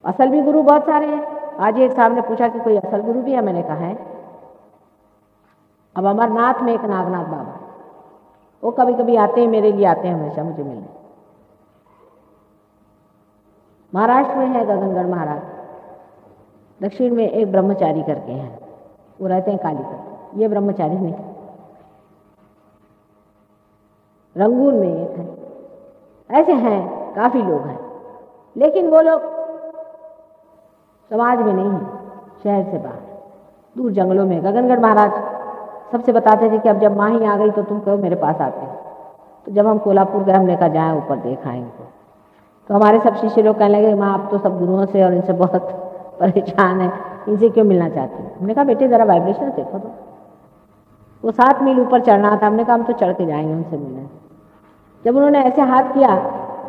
असल भी गुरु बहुत सारे हैं। आज एक साहब ने पूछा कि कोई असल गुरु भी है, मैंने कहा है। अब अमरनाथ में एक नागनाथ बाबा, वो कभी कभी आते हैं, मेरे लिए आते हैं हमेशा मुझे मिलने। महाराष्ट्र में है गगनगढ़ महाराज, दक्षिण में एक ब्रह्मचारी करके हैं, वो रहते हैं कालीकट। ये ब्रह्मचारी नहीं, रंगून में एक है। ऐसे हैं, काफी लोग हैं, लेकिन वो लोग समाज में नहीं है, शहर से बाहर दूर जंगलों में। गगनगढ़ महाराज सबसे बताते थे कि अब जब माँ ही आ गई तो तुम कहो मेरे पास आते हो। तो जब हम कोल्हापुर गए, हमने कहा जाए ऊपर देखा इनको, तो हमारे सब शिष्य लोग कहने लगे माँ आप तो सब गुरुओं से और इनसे बहुत परेशान है, इनसे क्यों मिलना चाहती हो? हमने कहा बेटे जरा वाइब्रेशन देखो तो। वो 7 मील ऊपर चढ़ना था, हमने कहा हम तो चढ़ के जाएंगे उनसे मिलने। जब उन्होंने ऐसे हाथ किया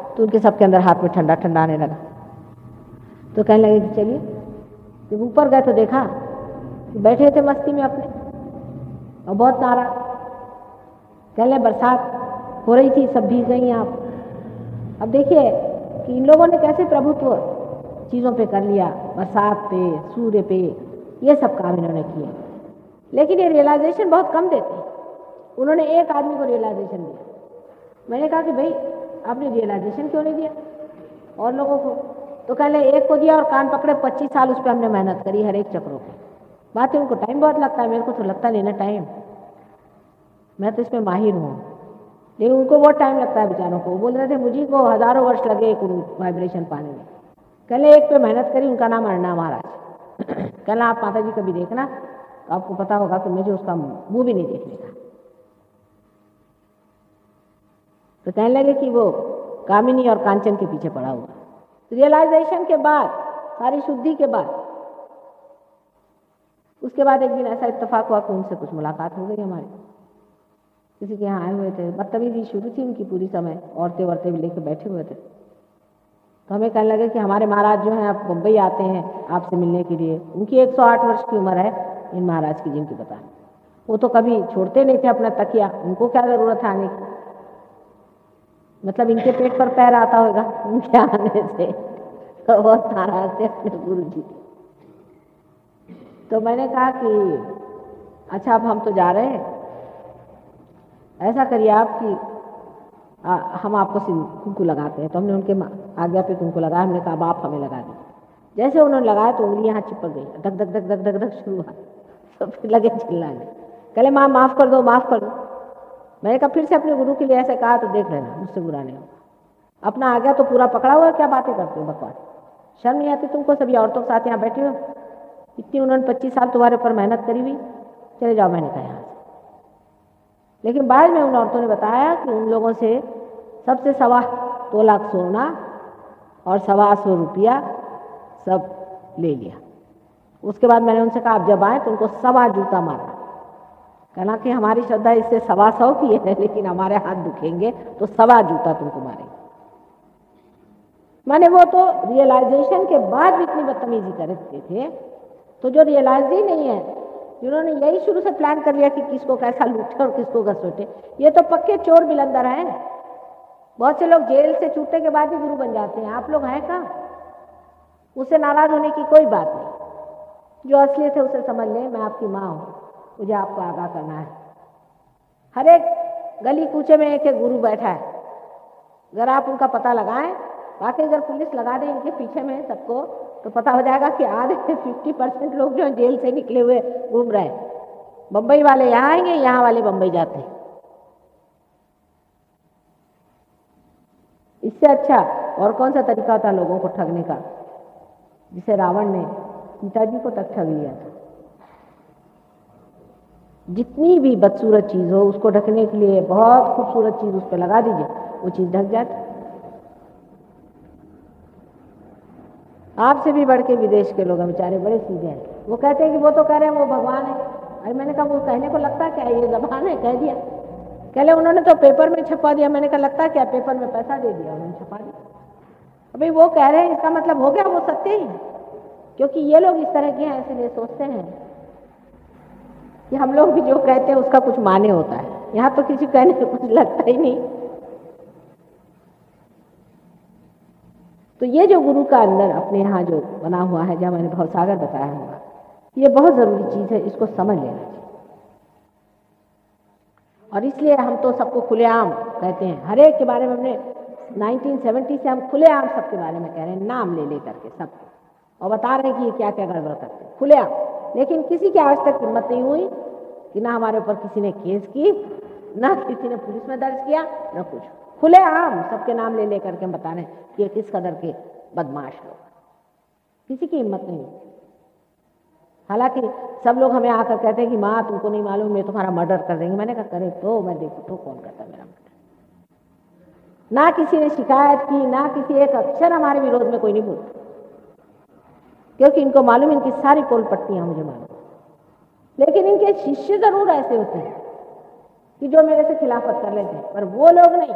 तो उनके सबके अंदर हाथ में ठंडा ठंडा आने लगा। तो कहने लगे कि चलिए। जब ऊपर गए तो देखा कि बैठे थे मस्ती में अपने, और बहुत नाराज। कहने बरसात हो रही थी, सब भीग गई आप। अब देखिए कि इन लोगों ने कैसे प्रभुत्व चीज़ों पे कर लिया, बरसात पे, सूर्य पे, ये सब काम इन्होंने किए। लेकिन ये रियलाइजेशन बहुत कम देते हैं। उन्होंने एक आदमी को रियलाइजेशन दिया। मैंने कहा कि भाई आपने रियलाइजेशन क्यों नहीं दिया और लोगों को? तो कहले एक को दिया और कान पकड़े, 25 साल उस पर हमने मेहनत करी हर एक चक्रों पे। बात है उनको टाइम बहुत लगता है, मेरे को तो लगता नहीं ना टाइम, मैं तो इसमें माहिर हूँ, लेकिन उनको बहुत टाइम लगता है बेचारों को। वो बोल रहे थे मुझे को हजारों वर्ष लगे एक वाइब्रेशन पाने में। कहले एक पे मेहनत करी, उनका नाम अरुणा महाराज। कहला आप माता जी कभी देखना तो आपको पता होगा कि मुझे उसका मुंह भी नहीं देखने का। तो कहने लगे कि वो कामिनी और कांचन के पीछे पड़ा हुआ। रियलाइजेशन के बाद, सारी शुद्धि के बाद, उसके बाद एक दिन ऐसा इत्तेफाक हुआ कि उनसे कुछ मुलाकात हो गई हमारी। किसी के यहाँ आए हुए थे, बदतमीजी शुरू थी उनकी पूरी समय, औरतें औरतें भी लेकर बैठे हुए थे। तो हमें कहने लगे कि हमारे महाराज जो हैं आप मुंबई आते हैं आपसे मिलने के लिए। उनकी 108 वर्ष की उम्र है इन महाराज की, जिनकी बता। वो तो कभी छोड़ते नहीं थे अपना तकिया, उनको क्या जरूरत है आने की? मतलब इनके पेट पर पैर आता होगा उनके आने से। तो बहुत नाराज थे अपने गुरु जी। तो मैंने कहा कि अच्छा अब हम तो जा रहे हैं, ऐसा करिए आप कि हम आपको कुंकू लगाते हैं। तो हमने उनके आज्ञा पे कुंकू लगाया। हमने कहा अब आप हमें लगा दीजिए। जैसे उन्होंने लगाया तो उंगली यहाँ चिपक गई, धक धक धक धक धक धक शुरू हुआ। तो फिर लगे चिल्लाने, कहले माँ माफ़ कर दो, माफ़ कर दो। मैंने कहा फिर से अपने गुरु के लिए ऐसे कहा तो देख लेना, मुझसे बुरा नहीं होगा। अपना आज्ञा तो पूरा पकड़ा हुआ है, क्या बातें करते हो बकवास, शर्म नहीं आती तुमको? सभी औरतों के साथ यहाँ बैठे हो, इतनी उन्होंने 25 साल तुम्हारे ऊपर मेहनत करी हुई, चले जाओ। मैंने कहा यहाँ से। लेकिन बाद में उन औरतों ने बताया कि उन लोगों से सबसे 1.25 तोला सोना और 125 रुपया सब ले लिया। उसके बाद मैंने उनसे कहा आप जब आए तो उनको 1.25 जूता मारना। कहना कि हमारी श्रद्धा इससे 125 की है, लेकिन हमारे हाथ दुखेंगे तो 1.25 जूता तुमको मारेंगे। माने वो तो रियलाइजेशन के बाद भी इतनी बदतमीजी करते थे। तो जो रियलाइज ही नहीं है, जिन्होंने यही शुरू से प्लान कर लिया कि किसको कैसा लूटे और किसको घसोटे, ये तो पक्के चोर बिलंदर हैं। बहुत से लोग जेल से छूटने के बाद ही गुरु बन जाते हैं। आप लोग हैं कहाँ? उससे नाराज होने की कोई बात नहीं। जो असलियत है उसे समझ लें। मैं आपकी माँ हूँ, मुझे आपको आगाह करना है। हर एक गली कूचे में एक एक गुरु बैठा है। अगर आप उनका पता लगाएं, बाकी अगर पुलिस लगा दे इनके पीछे में सबको, तो पता हो जाएगा कि आधे 50% लोग जो जेल से निकले हुए घूम रहे हैं। बम्बई वाले यहाँ आएंगे, यहाँ वाले बम्बई जाते हैं। इससे अच्छा और कौन सा तरीका था लोगों को ठगने का, जिसे रावण ने सीता जी को तक ठग लिया था। जितनी भी बदसूरत चीज हो उसको ढकने के लिए बहुत खूबसूरत चीज उस पर लगा दीजिए, वो चीज ढक जाती। आपसे भी बढ़ के विदेश के लोग बेचारे बड़े सीधे हैं। वो कहते हैं कि वो तो कह रहे हैं वो भगवान है। अरे मैंने कहा वो कहने को लगता क्या है, ये जबान है, कह दिया। कहले उन्होंने तो पेपर में छपवा दिया। मैंने कहा लगता क्या, पेपर में पैसा दे दिया, उन्होंने छपा दिया। अभी वो कह रहे हैं इसका मतलब हो गया वो सत्य ही, क्योंकि ये लोग इस तरह के हैं, इसलिए सोचते हैं कि हम लोग भी जो कहते हैं उसका कुछ माने होता है। यहाँ तो किसी कहने को कुछ लगता ही नहीं। तो ये जो गुरु का अंदर अपने यहाँ जो बना हुआ है, जहाँ मैंने भवसागर बताया होगा, ये बहुत ज़रूरी चीज़ है, इसको समझ लेना चाहिए। और इसलिए हम तो सबको खुलेआम कहते हैं, हर एक के बारे में हमने 1970 से हम खुलेआम सबके बारे में कह रहे हैं, नाम ले करके सबको, और बता रहे हैं कि ये क्या क्या गड़बड़ करते हैं खुलेआम। लेकिन किसी की आज तक हिम्मत नहीं हुई कि ना हमारे ऊपर किसी ने केस की, ना किसी ने पुलिस में दर्ज किया, ना कुछ। खुलेआम सबके नाम ले करके हम बता रहे हैं कि ये किस कदर के बदमाश लोग, किसी की हिम्मत नहीं। हालांकि सब लोग हमें आकर कहते हैं कि माँ तुमको नहीं मालूम मैं तुम्हारा मर्डर कर देंगे। मैंने कहा करे तो मैं देखूँ तो कौन करता मेरा मर्डर। ना किसी ने शिकायत की, ना किसी एक अक्षर हमारे विरोध में कोई नहीं बोलता, क्योंकि इनको मालूम, इनकी सारी पोल पट्टियां मुझे मालूम। लेकिन इनके शिष्य जरूर ऐसे होते हैं कि जो मेरे से खिलाफत कर लेते हैं, पर वो लोग नहीं,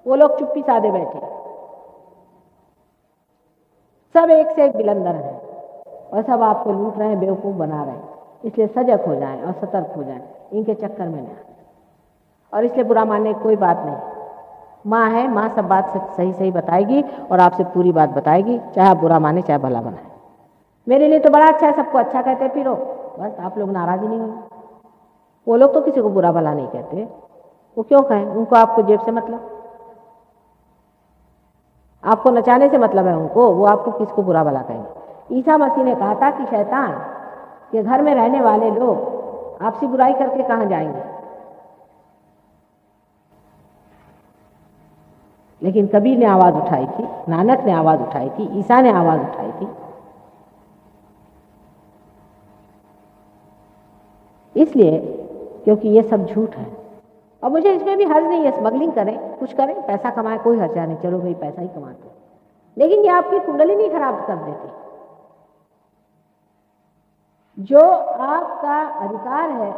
वो लोग चुप्पी साधे बैठे, सब एक से एक बिलंदर हैं और सब आपको लूट रहे हैं, बेवकूफ बना रहे हैं। इसलिए सजग हो जाएं और सतर्क हो जाएं, इनके चक्कर में ना। और इसलिए बुरा मानने की कोई बात नहीं। माँ है, माँ सब बात सही सही बताएगी और आपसे पूरी बात बताएगी, चाहे आप बुरा माने चाहे भला बनाए। मेरे लिए तो बड़ा अच्छा है, सबको अच्छा कहते फिरो, बस आप लोग नाराज ही नहीं होंगे। वो लोग तो किसी को बुरा भला नहीं कहते, वो क्यों कहें, उनको आपको जेब से मतलब, आपको नचाने से मतलब है उनको, वो आपको किसको बुरा भला कहेंगे। ईसा मसीह ने कहा था कि शैतान के घर में रहने वाले लोग आपसी बुराई करके कहाँ जाएंगे। लेकिन कबीर ने आवाज उठाई थी, नानक ने आवाज उठाई थी, ईसा ने आवाज उठाई थी। इसलिए क्योंकि ये सब झूठ है और मुझे इसमें भी हर्ज नहीं है, स्मगलिंग करें, कुछ करें, पैसा कमाएं, कोई हर्जा नहीं, चलो भाई पैसा ही कमाते, लेकिन ये आपकी कुंडली नहीं खराब कर देती। जो आपका अधिकार है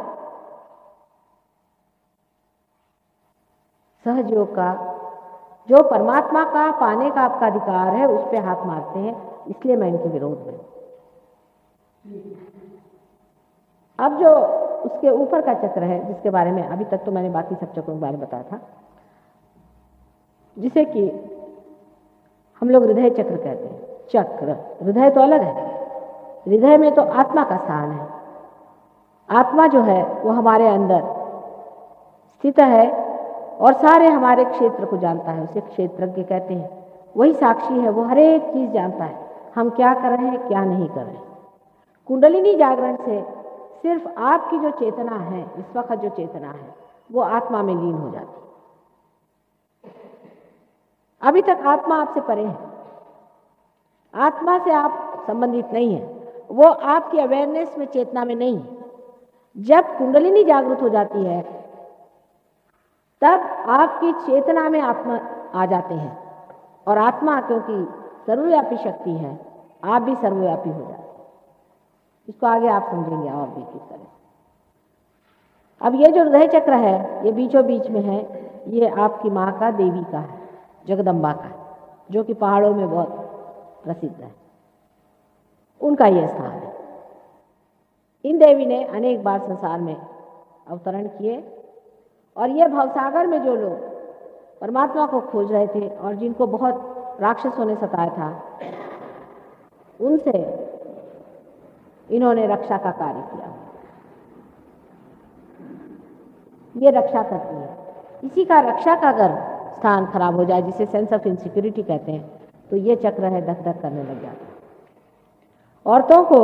सहयोग का, जो परमात्मा का पाने का आपका अधिकार है, उस पर हाथ मारते हैं। इसलिए मैं इनके विरोध में। अब जो उसके ऊपर का चक्र है, जिसके बारे में अभी तक तो मैंने बाकी सब चक्रों के बारे में बताया था, जिसे कि हम लोग हृदय चक्र कहते हैं। चक्र, हृदय तो अलग है, हृदय में तो आत्मा का स्थान है। आत्मा जो है वो हमारे अंदर स्थित है और सारे हमारे क्षेत्र को जानता है, उसे क्षेत्रज्ञ कहते हैं। वही साक्षी है, वो हर एक चीज जानता है, हम क्या कर रहे हैं क्या नहीं कर रहे। कुंडलिनी जागरण से सिर्फ आपकी जो चेतना है, इस वक्त जो चेतना है, वो आत्मा में लीन हो जाती है। अभी तक आत्मा आपसे परे है, आत्मा से आप संबंधित नहीं है, वो आपकी अवेयरनेस में, चेतना में नहीं है। जब कुंडलिनी जागृत हो जाती है तब आपकी चेतना में आत्मा आ जाते हैं, और आत्मा क्योंकि सर्वव्यापी शक्ति है, आप भी सर्वव्यापी हो जाते हैं। इसको आगे आप समझेंगे और भी किस तरह। अब ये जो हृदय चक्र है, ये बीचों बीच में है, ये आपकी माँ का, देवी का है, जगदम्बा का, जो कि पहाड़ों में बहुत प्रसिद्ध है, उनका ये स्थान है। इन देवी ने अनेक बार संसार में अवतरण किए, और ये भवसागर में जो लोग परमात्मा को खोज रहे थे और जिनको बहुत राक्षसों ने सताया था, उनसे इन्होंने रक्षा का कार्य किया। ये रक्षा करती है। इसी का रक्षा का अगर स्थान खराब हो जाए, जिसे सेंस ऑफ इनसिक्योरिटी कहते हैं, तो ये चक्र है धक धक करने लग जाता है। औरतों को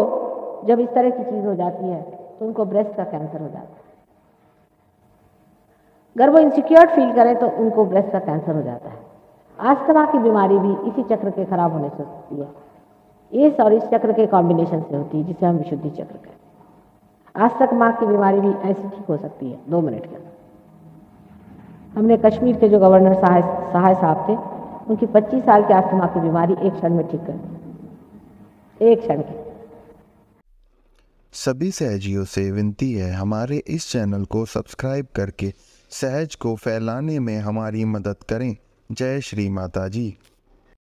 जब इस तरह की चीज हो जाती है तो उनको ब्रेस्ट का कैंसर हो जाता है। अगर वो इनसिक्योर फील करें तो उनको ब्रेस्ट का कैंसर हो जाता है। अस्थमा की बीमारी भी इसी चक्र के खराब होने से होती है। इस और इस चक्र के कॉम्बिनेशन से होती है, जिसे हम विशुद्धि चक्र कहते हैं। अस्थमा की बीमारी भी ऐसी ठीक हो सकती है 2 मिनट के अंदर। हमने कश्मीर के जो गवर्नर सहाय साहब थे, उनकी 25 साल की अस्थमा की बीमारी एक क्षण में ठीक कर दी, एक क्षण की। सभी सहजियों से विनती है, हमारे इस चैनल को सब्सक्राइब करके सहज को फैलाने में हमारी मदद करें। जय श्री माता जी।